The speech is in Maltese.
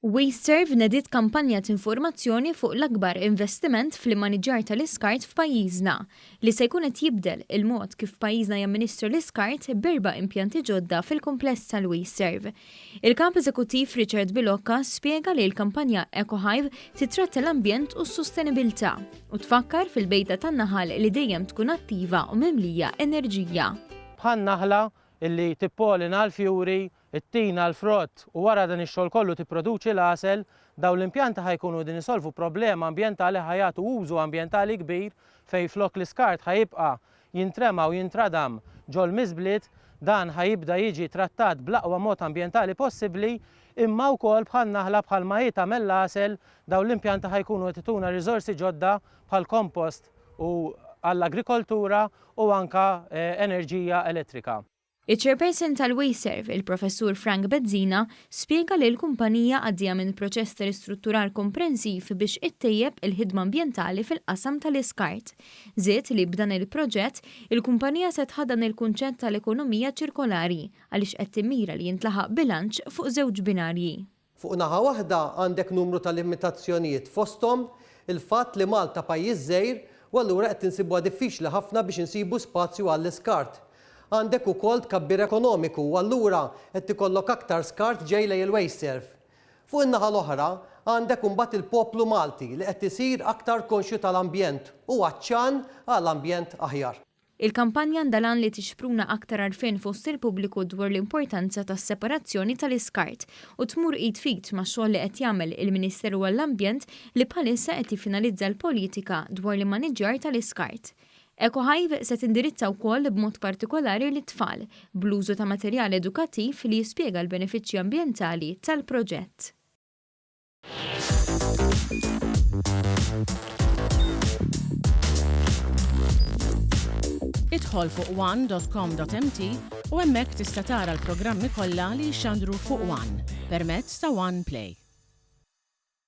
WasteServ nediet kampanja ta' informazzjoni fuq l-akbar investiment fl-immaniġjar tal-iskart f'pajjiżna li se jkun qed jibdel il-mod kif pajjiżna jamministra l-iskart b'4 impjanti ġodda fil-kumpless tal-WasteServ. Il-Kap Eżekuttiv Richard Bilocca spjega li l-kampanja ECOHIVE titratta l-ambjent u s-sostenibbiltà u tfakkar fil-bejta tan-naħal li dejjem tkun attiva u mimlija enerġija. Bħan-naħla illi tippolina l-fjuri, it-tina l-frott u wara dan ix-xogħol kollu tipproduċi l-għasel, dawn l-impjanti ħajkunu din isolvu problema ambjentali ħajatu użu ambjentali kbir fejn flok l-iskart ħajibqa' jintrema u jintradam ġol-miżbliet, dan ħajibda jiġi trattat bl-aqwa mod ambjentali possibbli, imma wkoll bħan-naħla bħalma tagħmel l-għasel dawn l-impjanti ħajkunu qed ituna riżorsi ġodda bħall-kompost u għall-agrikoltura u anke enerġija elettrika. Iċ-chairperson tal-WasteServ, il-professur Frank Bezzina, spjega li l-kumpanija għaddija minn proċess ta' ristrutturar komprensiv biex ittejjeb il-ħidma ambjentali fil-qasam tal-iskart. Żied li b'dan il-proġett, il-kumpanija se tħaddan il-kunċett tal-ekonomija ċirkolari għaliex qed timmira li jintlaħaq bilanċ fuq żewġ binarji. Fuq naħa waħda għandek numru ta' limitazzjonijiet fosthom il-fatt li Malta pajjiż żgħir u allura qed insibuha diffiċli ħafna biex insibu spazju għall-iskart. Għandek ukoll tkabbir ekonomiku u allura qed ikollok aktar skart ġej lejn il-WasteServ. Fuq in-naħa l-oħra għandek imbagħad il-poplu Malti li qed isir aktar konxju tal-ambjent u għaċċan għall-ambjent aħjar. Il-kampanja ndalan li tixpruna aktar għarfien fost il-pubbliku dwar l-importanza tas-separazzjoni tal-iskart u tmur id fit ma' xogħol li qed jagħmel il-Ministeru għall-Ambjent li bħalissa qed jiffinalizza l-politika dwar l-immaniġjar tal-iskart. ECOHIVE se tindirizza wkoll b'mod partikolari l-tfal bl-użu ta' materjal edukattiv li jispjega l-benefiċċji ambjentali tal-proġett. Idħol fuq one.com.mt u hemmhekk tista' tara l-programmi kollha li jxandru fuq One permezz ta' One Play.